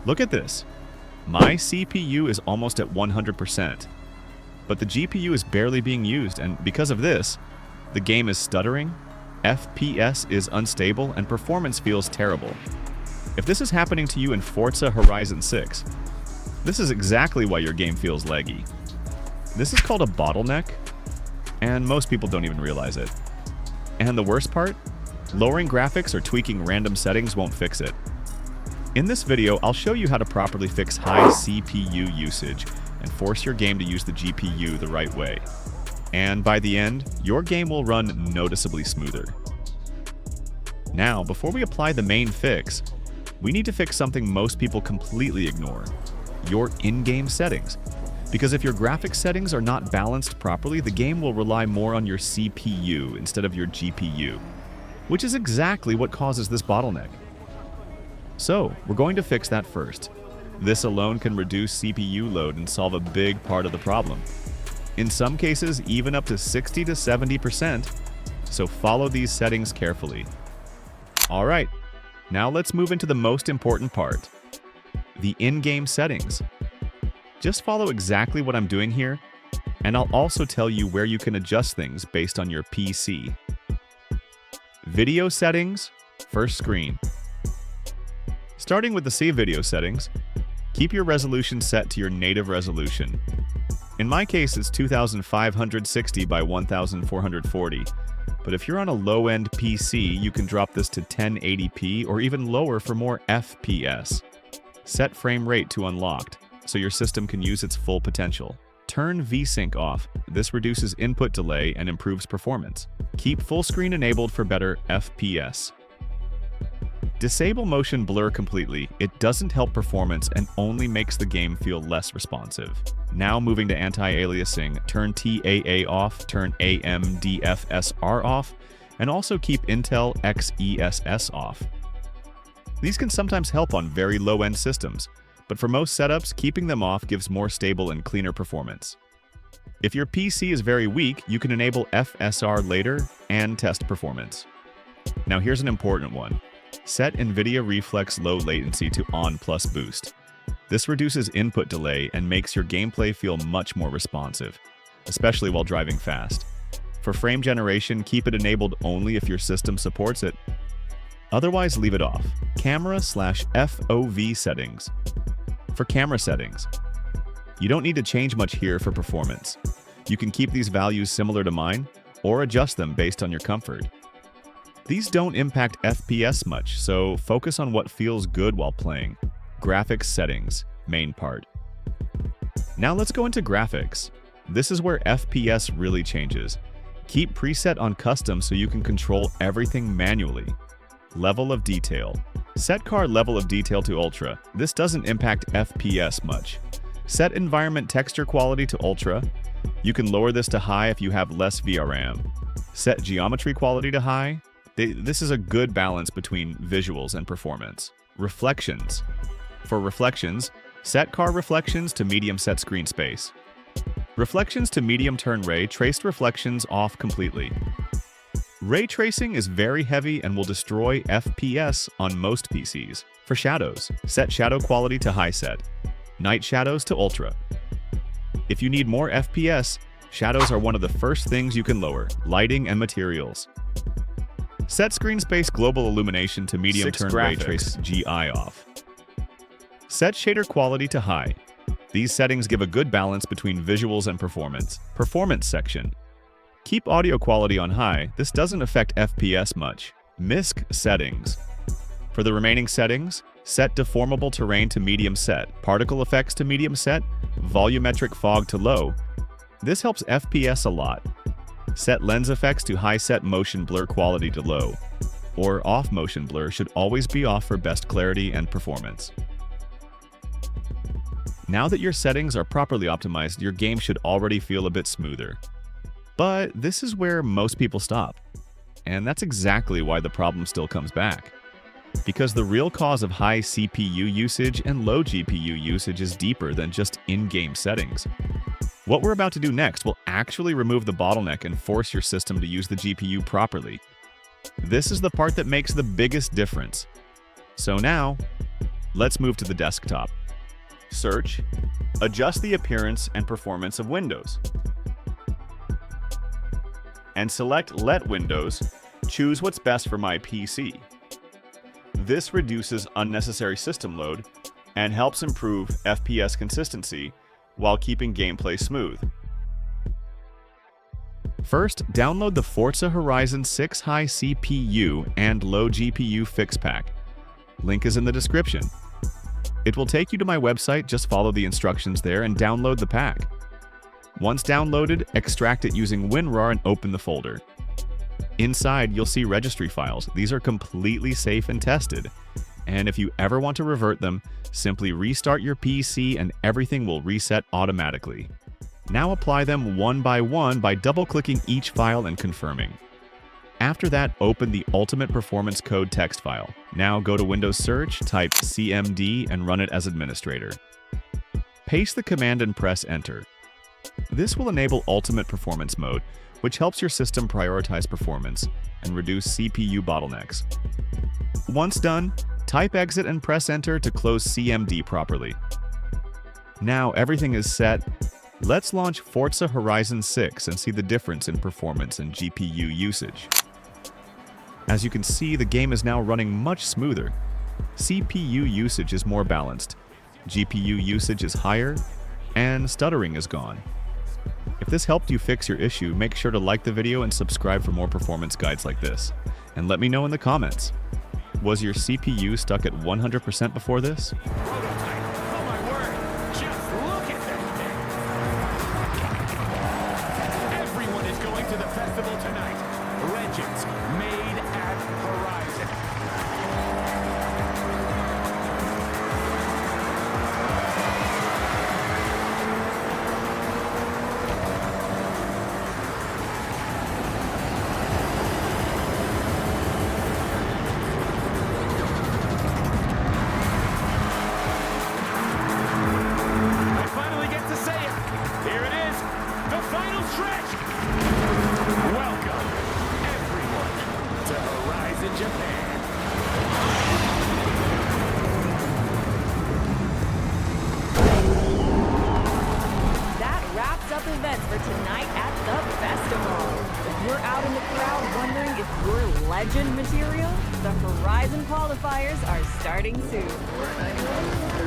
Look at this. My CPU is almost at 100%, but the GPU is barely being used, and because of this, the game is stuttering, FPS is unstable, and performance feels terrible. If this is happening to you in Forza Horizon 6, this is exactly why your game feels laggy. This is called a bottleneck, and most people don't even realize it. And the worst part? Lowering graphics or tweaking random settings won't fix it. In this video, I'll show you how to properly fix high CPU usage and force your game to use the GPU the right way. And by the end, your game will run noticeably smoother. Now, before we apply the main fix, we need to fix something most people completely ignore: your in-game settings. Because if your graphics settings are not balanced properly, the game will rely more on your CPU instead of your GPU, which is exactly what causes this bottleneck. So, we're going to fix that first. This alone can reduce CPU load and solve a big part of the problem. In some cases, even up to 60 to 70%, so follow these settings carefully. Alright, now let's move into the most important part: the in-game settings. Just follow exactly what I'm doing here, and I'll also tell you where you can adjust things based on your PC. Video settings, first screen. Starting with the save video settings, keep your resolution set to your native resolution. In my case, it's 2560 by 1440, but if you're on a low-end PC, you can drop this to 1080p or even lower for more FPS. Set frame rate to unlocked, so your system can use its full potential. Turn VSync off. This reduces input delay and improves performance. Keep full screen enabled for better FPS. Disable motion blur completely. It doesn't help performance and only makes the game feel less responsive. Now moving to anti-aliasing, turn TAA off, turn AMDFSR off, and also keep Intel XESS off. These can sometimes help on very low-end systems, but for most setups, keeping them off gives more stable and cleaner performance. If your PC is very weak, you can enable FSR later and test performance. Now here's an important one. Set NVIDIA Reflex Low Latency to On plus Boost. This reduces input delay and makes your gameplay feel much more responsive, especially while driving fast. For frame generation, keep it enabled only if your system supports it. Otherwise, leave it off. Camera/FOV settings. For camera settings, you don't need to change much here for performance. You can keep these values similar to mine, or adjust them based on your comfort. These don't impact FPS much, so focus on what feels good while playing. Graphics settings, main part. Now let's go into graphics. This is where FPS really changes. Keep preset on custom so you can control everything manually. Level of detail. Set car level of detail to ultra. This doesn't impact FPS much. Set environment texture quality to ultra. You can lower this to high if you have less VRAM. Set geometry quality to high. This is a good balance between visuals and performance. Reflections. For reflections, set car reflections to medium set screen space. Reflections to medium turn ray traced reflections off completely. Ray tracing is very heavy and will destroy FPS on most PCs. For shadows, set shadow quality to high set. Night shadows to ultra. If you need more FPS, shadows are one of the first things you can lower. Lighting and materials. Set screen space global illumination to medium turn ray trace GI off. Set shader quality to high. These settings give a good balance between visuals and performance. Performance section. Keep audio quality on high. This doesn't affect FPS much. MISC settings. For the remaining settings, set deformable terrain to medium set, particle effects to medium set, volumetric fog to low. This helps FPS a lot. Set lens effects to high, set motion blur quality to low, or off motion blur should always be off for best clarity and performance. Now that your settings are properly optimized, your game should already feel a bit smoother. But this is where most people stop, and that's exactly why the problem still comes back. Because the real cause of high CPU usage and low GPU usage is deeper than just in-game settings. What we're about to do next will actually remove the bottleneck and force your system to use the GPU properly. This is the part that makes the biggest difference. So now, Let's move to the desktop. Search, adjust the appearance and performance of Windows. And select Let Windows, choose what's best for my PC. This reduces unnecessary system load and helps improve FPS consistency while keeping gameplay smooth. First, download the Forza Horizon 6 High CPU and Low GPU Fix Pack. Link is in the description. It will take you to my website, just follow the instructions there and download the pack. Once downloaded, extract it using WinRAR and open the folder. Inside, you'll see registry files. These are completely safe and tested. And if you ever want to revert them, simply restart your PC and everything will reset automatically. Now apply them one by double-clicking each file and confirming. After that, open the Ultimate Performance Code text file. Now go to Windows Search, type CMD, and run it as administrator. Paste the command and press Enter. This will enable Ultimate Performance Mode, which helps your system prioritize performance and reduce CPU bottlenecks. Once done, type Exit and press Enter to close CMD properly. Now everything is set. Let's launch Forza Horizon 6 and see the difference in performance and GPU usage. As you can see, the game is now running much smoother. CPU usage is more balanced, GPU usage is higher, and stuttering is gone. If this helped you fix your issue, make sure to like the video and subscribe for more performance guides like this. And let me know in the comments. Was your CPU stuck at 100% before this? Events for tonight at the festival. If you're out in the crowd wondering if you're legend material, the Horizon qualifiers are starting soon.